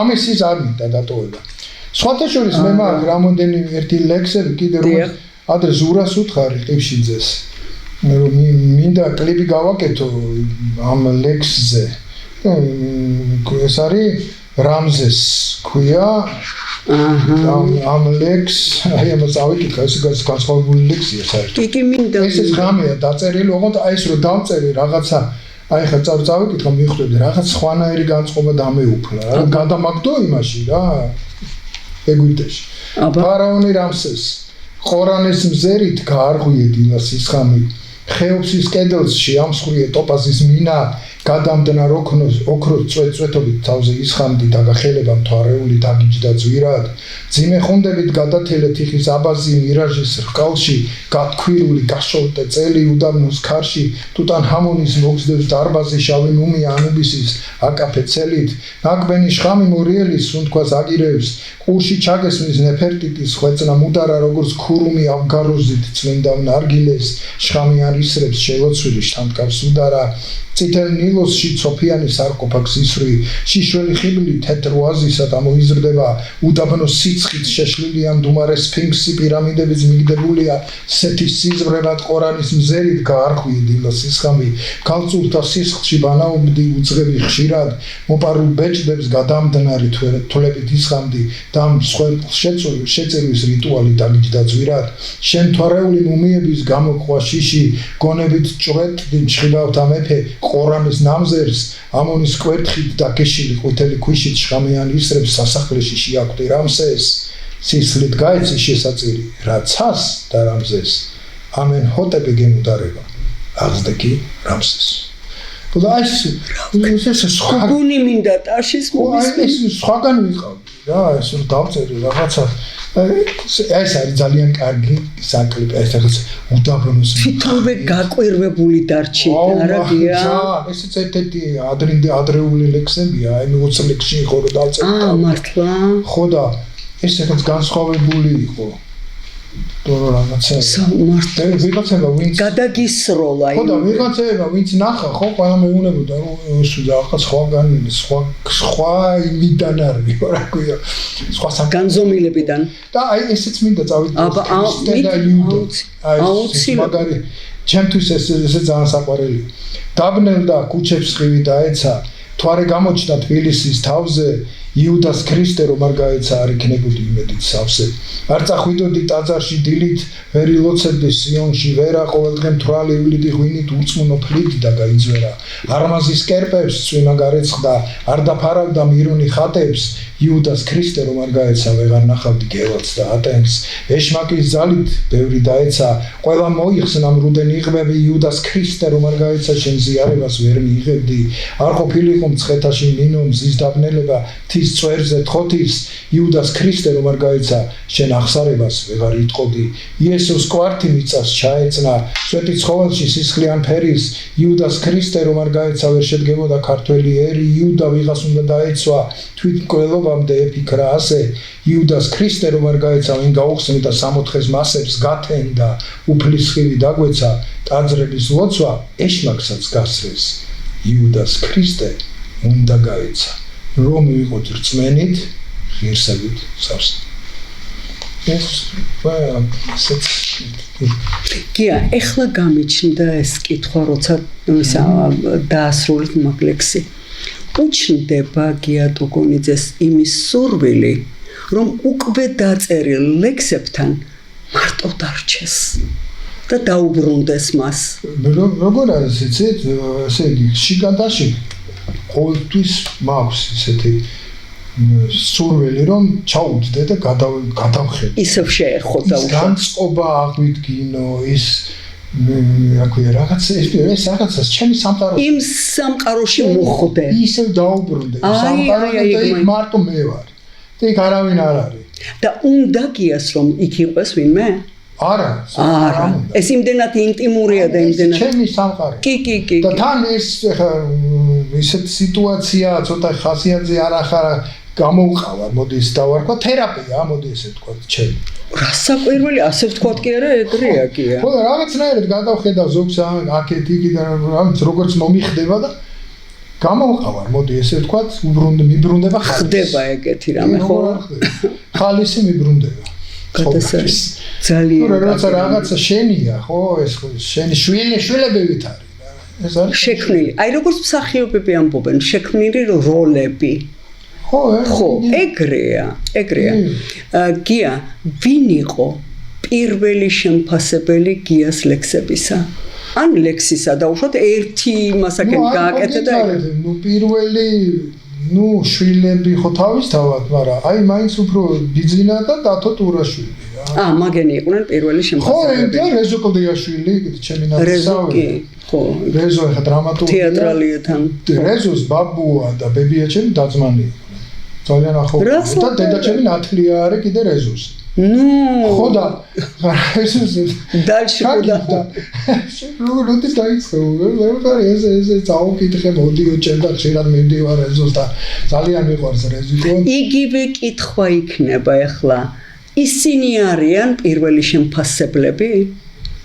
ამისის არ მინდა დატოვება. სხვათა შორის მე მაქვს რამოდენიმე ერთი ლექსები კიდე რომ ადრე ზურას უთხარი ყიფშიძეს რომ მინდა კლიპი გავაკეთო ამ ლექსზე ეს არის რამზეს ქვია ამ ლექს აი ამას ავიკითხა ეს განსხვავებული ლექსია საერთოდ კი მინდა ეს ღამეა დაწერილი ოღონდ აი ეს რომ დავწერე რაღაცა აი ხა წავიკითხა მიხვდები რაღაც სხვანაირი განწყობა დამეუფლა რა გადამაგდო იმაში რა ეგვიპტეში. ფარაონი რამსეს ყორანის მზერით გაარღვიე დილას ისხამი. ხეოფსის კედელში ამსხვრიე ტოპაზის მინა, გადამდნა ოქროს წვეთობით თავზე ისხამდი და გახელება მთვარეული დაგიჯდა ძვირად. ძიმე ხუნდებით გადათელე თიხის აბაზი მირაჟის რკალში, გათქვირული გაშორტე წელი უდაბნოს ქარში, ტუტანჰამონის მოგზდებს დარბაზი შავი მუმია ანუბისის აკაფე ცელით, ნაკბენი შხამი მორიელის სუნთქვას აგირებს, ყურში ჩაგესმის ნეფერტიტის ხვეწნა მუდარა როგორც ქურუმი ავგაროზით წმინდა ნარგილეს, შხამიან ისრებს შელოცვილი შთამკავს უდარა, წითელ ნილოსში ცოფიანი სარკოფაგს ისვრი, შიშველი ხიბლი თეთრ ოაზისად ამოიზრდება, უდაბნოს სიცხით შეშლილია მდუმარე სფინქსი პირამიდების მიგდებულია, სეთის სიზმრებად ყორანის მზერით გაარღვიე დილას ისხამი, ქალწულთა სისხლში ბანაობდი უძღები ხშირად, მოპარულ ბეჭდებს გადამდნარი თვლებით ისხამდი და შეწირვის რიტუალი დაგიჯდა ძვირად, შენ თვარეული მუმიების გამოყვა შიში, გონებით ჭრეთდი მშხიბავთა მეფე, ყორანის ნამზერს ამონის კვერთხით და გეშილი ყვითელი ქვიშით შხამიან ისრებს სასახლეში შეაკვდი რამსეს სისხლით გაეცი შესაწირი რა ცას და რამზეს ამენ ჰოტები გემუდარება აღზრდგი რამსეს და ეს სხვაგანი მინდა ტაშის მოვისმენ ეს სხვაგან ვიყავდი რა ეს რომ დავწერი რაღაცა ეს არის ძალიან კარგი საკლიპი, ეს რაღაც უდაბნოს. თვითონვე გაკვირვებული დარჩით, არა გია? ესეც ერთ-ერთი ადრეული ლექსებია, აი 20 ლექსში იყო რომ დავწერე. მართლა? ხო და ეს რაღაც განსხვავებული იყო. დრო რაღაცა. მართლა. ვიღაცება ვინც გადაგისროლა. ხო და ვიღაცება ვინც ნახა, ხო, ყველა მეუნებოდა რომ სულა ახლა სხვა იმიდან არის, რა ქვია. სხვა განზომილებიდან. და აი ესეც მინდა წავიდე. და იუდო. აი მაგარი ჩემთვის ეს ძალიან საყვარელია. დაბნელდა ქუჩებს ხივი დაეცა, თვარე გამოჩნდა თბილისის თავზე. იუდას ქრისტე რომ არ გაეცა არ იქნებოდი იმედით სავსე არ წახვიდოდი ტაძარში დილით ვერ ილოცებდი სიონში ვერა ყოველდღე მთვრალი ივლიდი ღვინით უწმუნო ფლიდი და გაიძვერა არმაზის კერპებს წვიმა გარეცხდა არ დაფარავდა მირონი ხატებს იუდას ქრისტე რომ არ გაეცა ვეღარ ნახავდი გელაც და ატენს ეშმაკის ძალით ბევრი დაეცა ყველა მოიხსნა მრუდენი იღბები იუდას ქრისტე რომ არ გაეცა შენ ზიარებას ვერ მიიღებდი არ ყოფილიყო მცხეთაში ნინო მზის დაბნელება წვერზე თხოთის იუდას ქრისტე რომ არ გაეცა შენ აღსარებას ვეღარ იტყოდი იესოს კვართი მიწას ჩაეწნა შვეთი ცხოველში სისხლიან ფერის იუდას ქრისტე რომ არ გაეცა ვერ შედგებოდა ქართველი ერი იუდა ვიღას უნდა დაეცვა თვით მკვლელობამდე ეფიქრა ასე იუდას ქრისტე რომ არ გაეცა ვინ გაუხსნიდა სამოთხეს მასებს გათენდა უფლის ხივი დაგვეცა ტაძრების ლოცვა ეშმაკსაც გასრეს იუდას ქრისტე უნდა გაეცა რომ ვიყოთ რწმენით, ღირსებით, სავსე. გია, ეხლა გამიჩნდა ეს კითხვა, როცა დაასრულეთ მაგლექსი. უჩნდება გია ტუგუნიძეს იმის სურვილი, რომ უკვე დაწერილ ლექსებთან მარტო დარჩეს და დაუბრუნდეს მას. როგორ არის იცით, ესე იგი, შიგადაში ყოველთვის მაქვს ესეთი სურვილი რომ ჩაუდგე და გადავხედე. ისევ შეეხოცა უბრალოდ. განწყობა აღვიდგინო ის რა ქვია რაღაც ეს რაღაცას ჩემი სამყარო იმ სამყაროში მოხვდე. ისევ დაუბრუნდე სამყაროში და იქ მარტო მე ვარ. და იქ არავინ არ არის. და უნდა გიას რომ იქ იყოს ვინმე? არა. ეს იმდენად ინტიმურია და იმდენად ჩემი სამყარო. კი. და თან ეს ისეთ სიტუაცია ცოტა ხასიათზე არ ახარა გამოვყავა, მოდი ის დავარქვა თერაპია, მოდი ესე თქვა ჩემი. რა საკვირველი, ასე ვთქვათ კი არა, ეგრეა გია. ხო, რაღაცნაირად გადავხედავ ზოგს აქეთ იქიდან რაღაც როგორც მომიხდება და გამოვყავა, მოდი ესე ვთქვა, მიბრუნდება ხალისი. ხდება ეგეთი რამე ხო? ხალისი მიბრუნდება. გადასარევი. ძალიან რაღაცა შენია, ხო, ეს შენი შვილებივით არის. ეს არის შექმნილი. აი როგორც მსახიობები ამბობენ, შექმნილი როლები. ხო, ეგრეა. გია, ვინ იყო პირველი შემფასებელი გიას ლექსებისა? ან ლექსისა და უშუალოდ ერთი მასაკენ გააკეთე და პირველი შვილები ხო თავისთავად, მაგრამ აი მაინც უფრო ბიძინა და დათო ტურაშვილი. მაგენი იყვნენ პირველი შემფასებლები. ხო, რეზო კლდიაშვილი, ჩემი ნაცავი. ხო, რეზო ხა დრამატურგია. თეატრალიეთან. რეზოს ბაბუა და ბებია ჩემი დაძმანი. ძალიან ახლო. და დედა ჩემი ნათლია არის კიდე რეზოს. ხო და რეზოს დალში და როდის დაიწყო? ეს წაუკითხე მოდიო ჩემ და ხშირად მივდივარ რეზოს და ძალიან მიყვარს რეზო. იგივე კითხვა იქნება ახლა. ისინი არიან პირველი შემფასებლები?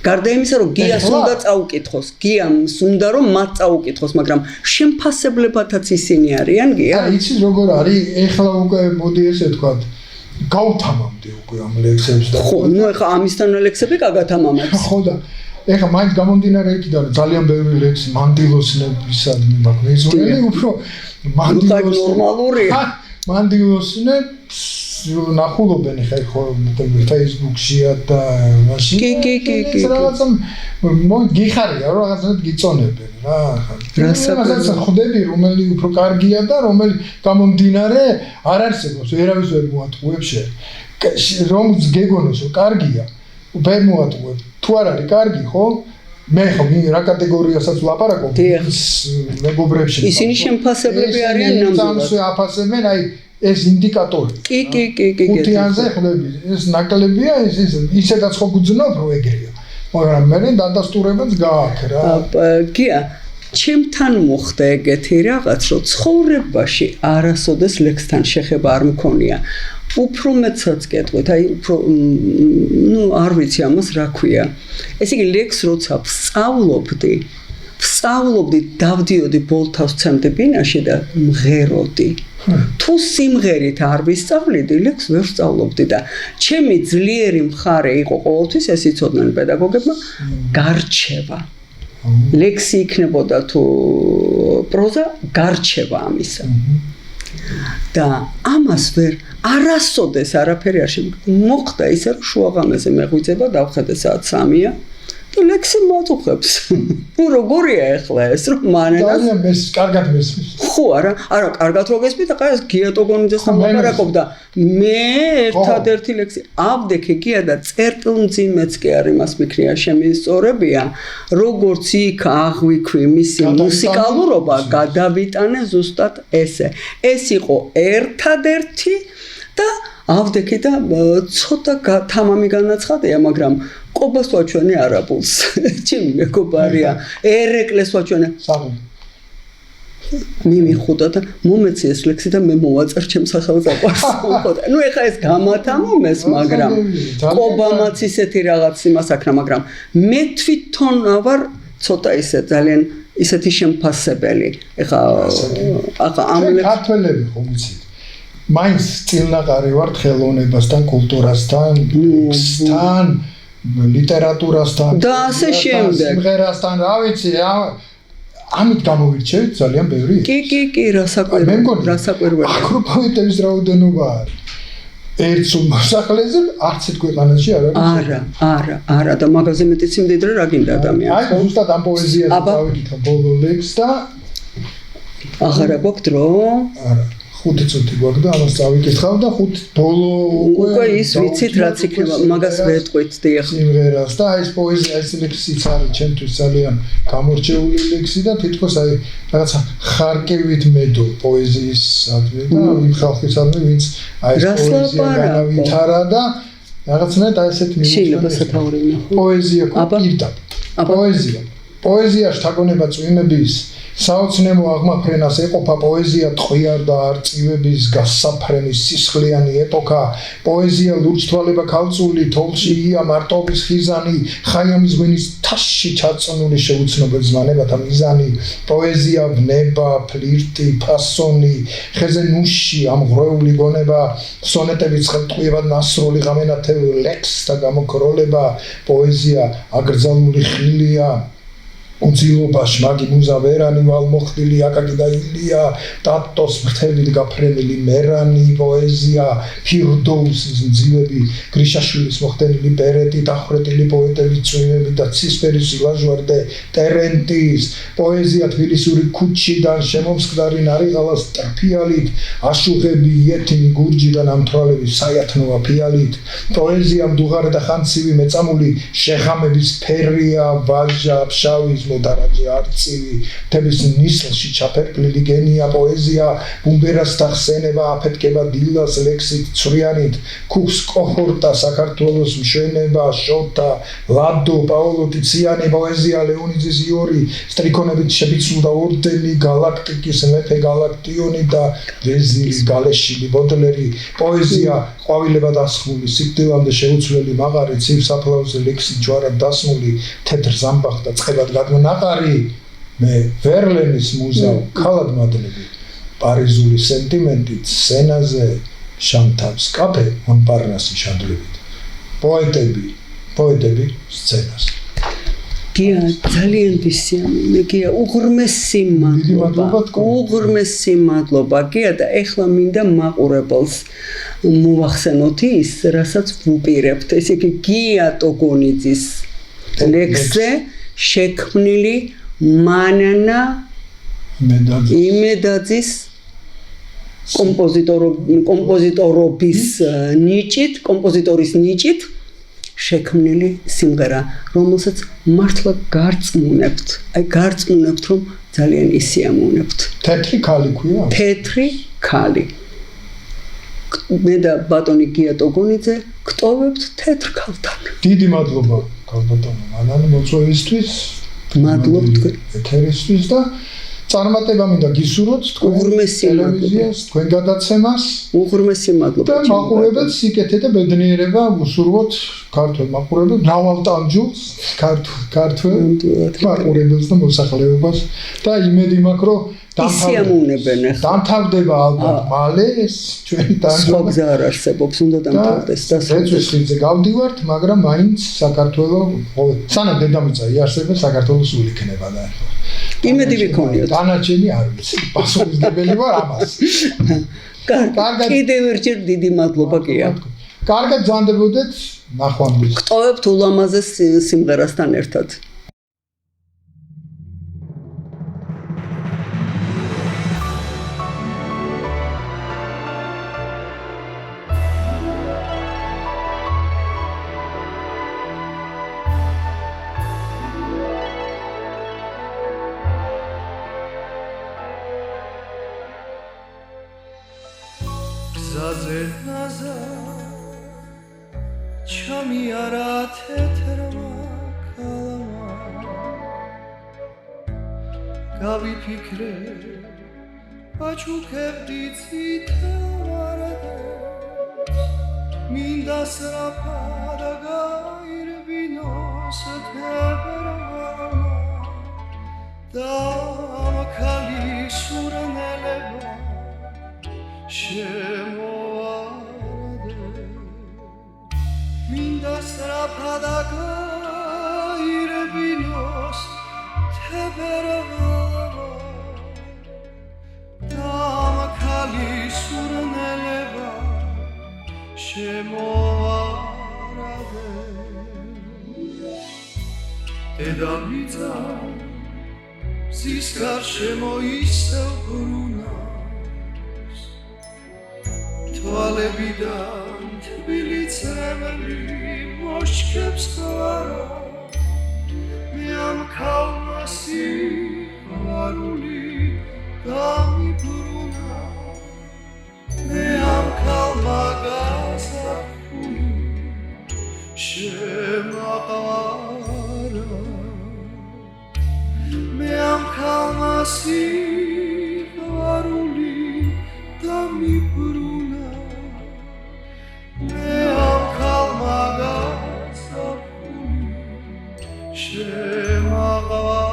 გარდა იმისა, რომ გიას უნდა წაუკითხოს, გიამს უნდა რომ მათ წაუკითხოს, მაგრამ შემფასებლებათაც ისინი არიან გია? იცი როგორ არის? ეხლა უკვე მოდი ესე ვთქვათ, გავთამამდი უკვე ამ ლექსებს და ხო, ეხლა ამისთან ლექსები გაგათამამებს. ხო და ეხლა მაინც გამომდინარე იქიდან რომ ძალიან ბევრი ლექსი მანდილოსნებისადმი მაქვს მეზურელი, უფრო ნორმალურია. მანდილოსნებს ნახულობენ ხო Facebook-შია და მაშინ კი რაღაცა გიხარია რომ რაღაცა გიწონებენ რა რაღაცა ხვდები რომელი უფრო კარგია და რომელი გამომდინარე არ არსებობს ვერავის ვერ მოატყუებს რომ გეგონოს რომ კარგია ვერ მოატყუებ თუ არ არის კარგი ხო მე ხო რა კატეგორიასაც ვლაპარაკობ მეგობრებში ისინი შემფასებლები არიან ნამდვილად აფასებენ აი ეს ინდიკატორი. კი. ხუთიანზე ხდები. ეს ნაკლებია, ისედაც ხო გძნობ რო ეგრეა. მაგრამ მე დადასტურებაც გააქვს რა. გია ჩემთან მოხდა ეგეთი რაღაც, რომ ცხოვრებაში არასოდეს ლექსთან შეხება არ მქონია. უფრო მეცაც კეთვით, აი უფრო არ ვიცი ამას რა ქვია. ესე იგი ლექს როცა ვსწავლობდი, დავდიოდი ბოლთავს ცემდი ბინაში და მღეროდი. თუ სიმღერით არ ვისწავლიდი, ლექს ვერ ვსწავლობდი და ჩემი ძლიერი მხარე იყო ყოველთვის ეს იცოდნენ პედაგოგებმა, გარჩევა. ლექსი იქნებოდა თუ პროზა, გარჩევა ამისა. და ამას ვერ არასოდეს არაფერი არ მოხდა ისე რომ შუაღამეზე მეღვიძება დავხედე საათ 3-ია და ლექსი მოაწუხებს. ნუ როგორია ახლა ეს რომ მანენას კარგად მესმის. ხო არა კარგად რო გესმით ახლა ეს გიატოგონიძესთან ლაპარაკობდა მე ერთადერთი ლექსი ავდექი გია და წერტილმძიმეც კი არ იმას მიქნია შემისწორებია როგორც იქ აღვიქვი მისი მუსიკალურობა გადავიტანე ზუსტად ესე ეს იყო ერთადერთი და ავდექი და ცოტა თამამი განაცხადია მაგრამ ყობას ვაჩვენე არაბულს ჩემი მეგობარია ერეკლეს ვაჩვენე მე მიხუდა და მომეცი ეს ლექსი და მე მოვაწერ ჩემს სახელწაყვარს ხოდა ნუ ეხა ეს გამათამომეს მაგრამ ყობამაც ისეთი რაღაც იმას აქნა მაგრამ მე თვითონ ვარ ცოტა ისე ძალიან ისეთი შემფასებელი ეხა ამ ქართველები ხომ იცით მაინც წილნაყარი ვართ ხელოვნებასთან კულტურასთან ლექსთან ლიტერატურასთან და ასე შემდეგ სიმღერასთან რა ვიცი ამით გამოვირჩევით ძალიან ბევრი კი რასაკვირველია აკროპოეტების რაოდენობა ერთ მოსახლეზე არც ერთ ქვეყანაში არ არის არა და მაგაზე მეტიც იმდიდრე რა გინდა ადამიანს აი ზუსტად ამ პოეზიაზე დავიკითხე ბოლო ლექსს და აღარა გვაქვს დრო არა 5 წუთი გვაქვს და ამას დავიკითხავ და 5 ბოლო უკვე ის ვიცით რაც იქნება მაგას ვეტყვით დიახ სიმღერას და ეს პოეზია ეს ლექსიც არის ჩემთვის ძალიან გამორჩეული ლექსი და თითქოს აი რაღაცა ხარკევით მედო პოეზიისადმი და იმ ხალხისადმი ვინც აი ეს პოეზია განავითარა და რაღაცნაირად აი ესეთ პოეზია პოეზია შთაგონება წვიმების საოცნემო აღმაფრენას ეყოფა პოეზია ტყვიარ და არწივების გასაფრენის სისხლიანი ეპოქა პოეზია ლურჯთვალება ქალწული თოლში ია მარტობის ხიზანი ხაიამის ღვინის თასში ჩაწონული შეუცნობელ ზმანებათა მიზანი პოეზია ბნება ფლირტი ფასონი ხეზე ნუში ამღრეული გონება სონეტების ხელტყვიებად ნასროლი ღამენათევ ლექსთა გამოკროლება პოეზია აკრძალული ხილია უძილობა შმაგი მუზა ვერანი ვალმოხდილი აკაკი და ილია ტატოს ფრთებით გაფრენილი მერანი პოეზია ფირდოუსის მძივები გრიშაშვილის მოხდენილი ბერეტი დახრეტილი პოეტების წვიმები და ცისფერის ლაჟვარდე ტერენტის პოეზია თბილისური ქუჩიდან შემომსკდარი ნარიღალას ტრფიალით აშუღები იეთიმი გურჯი და ნამთვრალები საიათნოა ფიალით პოეზია მდუღარე და ხანცივი მეწამული შეღამების ფერია ვაჟა ფშავის მოდარაჯე არწივი თების ნისლში ჩაფერკლილი გენია პოეზია ბუმბერას დახსენება აფეთქება დილას ლექსით ცვრიანით ქუხს კოჰორტა საქართველოს მშვენება შოთა ლადო პაოლო ტიციანი პოეზია ლეონიძის იური სტრიქონებით შებიცულდა ორდენი გალაქტიკის მეფე გალაქტიონი და ვეზირის გალეშილი ბოდლერი პოეზია ყვავილება დასხმული სიკვდილამდე შეუცვლელი მაღარი ცივსაფლავზე ლექსი ჯვარად დასმული თეთრ ზამბახ და წყებად ნაყარი მე ვერლენის მუზა ქალად მადლები პარიზული სენტიმენტით სენაზე შანთავს კაფე მონპარნასი შადრებით პოეტები სცენას გია ძალიან დისიანი გია უღრმესი მადლობა გია და ეხლა მინდა მაყურებელს მოვახსენოთ ის რასაც ვუპირებთ ესე იგი გია ტოგონიძის ლექსზე შექმნილი მანანა იმედაძის კომპოზიტორის ნიჭით შექმნილი სიმღერა რომელსაც მართლა გარწმუნებთ რომ ძალიან ისიამოვნებთ თეთრი ქალი ქვია თეთრი ქალი მე და ბატონი გია ტოგონიძე გტოვებთ თეთრ ქალთან. დიდი მადლობა ქალბატონო მანან მოწვევისთვის. მადლობთ ეთერისთვის და წარმატება მინდა გისურვოთ თქვენ ტელევიზიას, თქვენ გადაცემას. უღრმესი მადლობა. და მაყურებელს სიკეთე და ბედნიერება უსურვოთ ქართულ მაყურებელს, მრავალტანჯულს, ქართულ მაყურებელს და მოსახლეობას და იმედი მაქვს, რომ დამთავრდება ალბათ მალე ეს ჩვენი ტანჯული. სხვა გზა არ არსებობს, უნდა დამთავრდეს და რეცესიაზე გავდივართ, მაგრამ მაინც საქართველოს სანამ დედამიწა იარსება, საქართველოს სულ იქნება და იმედი ვიქონიოთ. დანარჩენი არ ვიცი, პასუხისმგებელი ვარ ამას. კარგად. კიდევ ერთხელ დიდი მადლობა გია. კარგად ბრძანდებოდეთ, ნახვამდის. გტოვებთ ულამაზეს სიმღერასთან ერთად. გზაზე ჩამიარა თეთრმა ქალმა გავიფიქრე აჩუქებდი ციტარადებს მინდა სწრაფად გაირბინოს თებრამა და მაქალი სურნელება მინდა სწრაფად გაირბინოს თებრამა და მაქალი სურნელება შემოვარადე დედამიწა მზის გარშემო ისევ ბრუნავს თვალებიდან თბილი წრემლი მოშქებს ხარა მე ამ ქალმა სიყვარული გამიბრუნა მე ამ ქალმა გასახული შემაყარა მე ამ ქალმა სიყვარული გამიბრუნა მე ამ ქალმა გასახული შემაყარა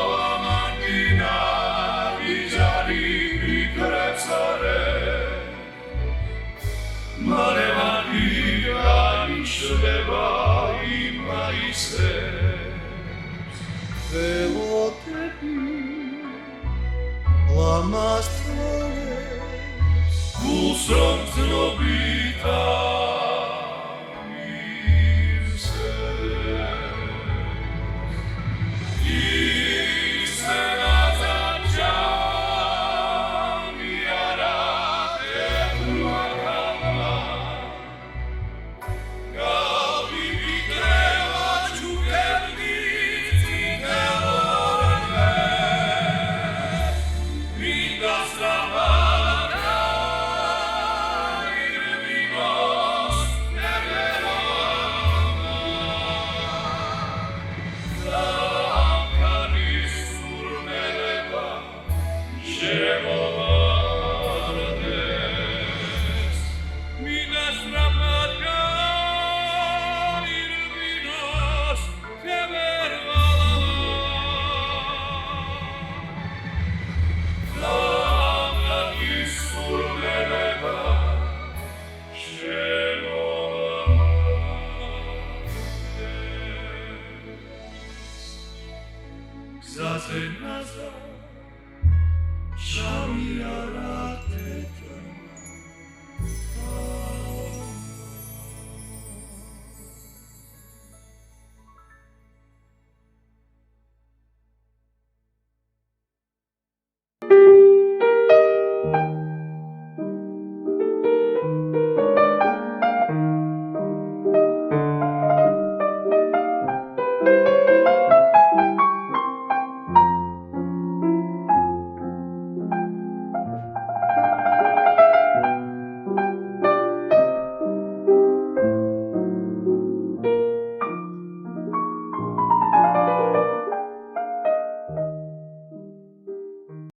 მამანინა ვიჟარი ვიკრებს არე მარევანი აიშლება იმაისებს ველოდები ლამასტოლებს გულს რომ ცნობითა გზაზე ჩამიარა